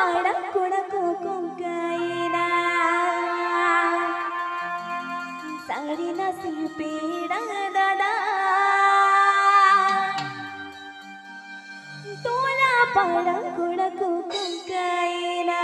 पाड़ा कुड़को कुंकाइना सारी नसी पेड़ा दादा तोला पाड़ा कुड़को कुंकाइना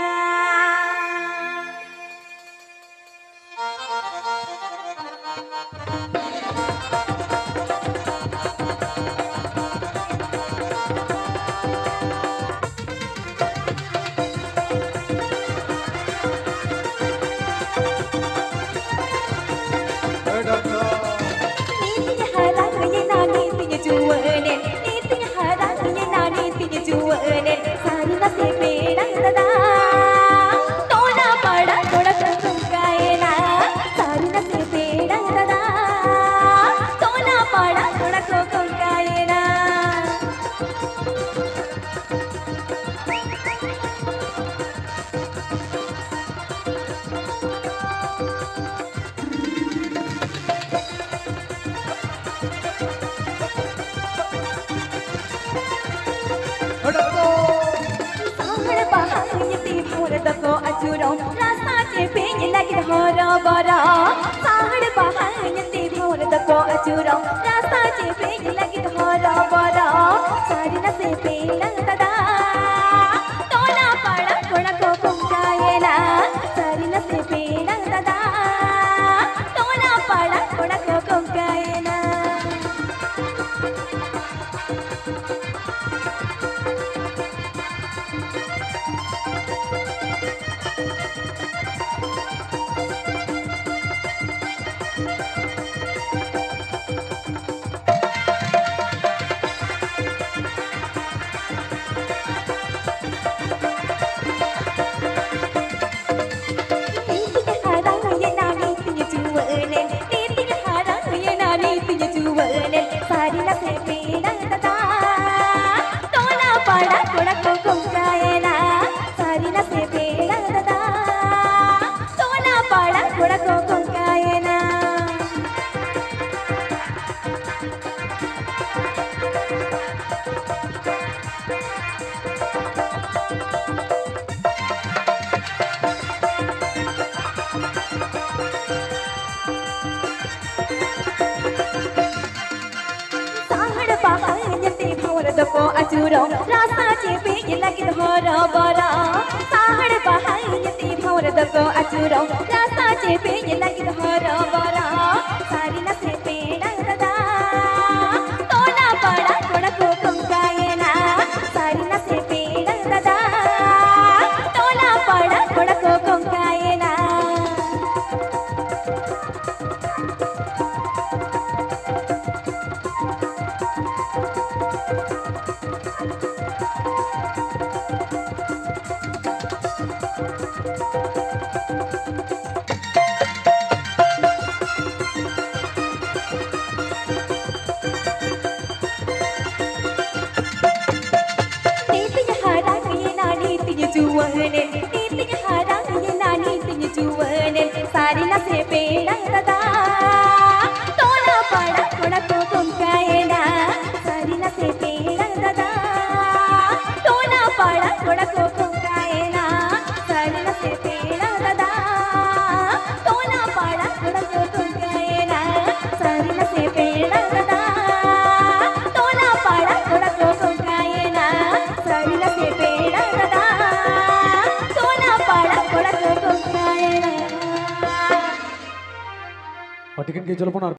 को अचूरों रास्ता चे पेंग लगे हरा बरा साहड़ बहायती भोर को अचूरों रास्ता चे पेंग लगे हरा बरा सारी नसे पेड़ा तदा तोला पड़ा कोड़ा को कुंकायना सारी नसे पेड़ा तदा तोला पड़ा कोड़ा को कुंकायना सारी नसे पेड़ा तदा तोला पड़ा कोड़ा को कुंकायना सारी नसे पेड़ा तदा तोला पड़ा कोड़ा को कुंकायना को अचूरों रास्ता चे पेंग लगे हरा बरा साहड़ बहायती भोर को अचूरों रास्ता चे पेंग लगे हरा बरा सारी नसे पेड़ा तदा तोला पड़ा कोड़ा को कुंकायना सारी नसे पेड़ा तदा तोला पड़ा कोड़ा को कुंकायना सारी नसे पेड़ा तदा तोला पड़ा कोड़ा को कुंकायना सारी नसे पेड़ा तदा तोला पड़ा कोड़ा को कुंकायना सारी नसे पेड़ा तदा तोला पड़ा कोड़ा को कुंकायना सारी नसे पेड़ा तदा तोला पड़ा कोड़ा को कुंकायना सारी नसे पेड़ा तदा तोला पड़ा कोड़ा को कुंकायना Patikan ke Jalapun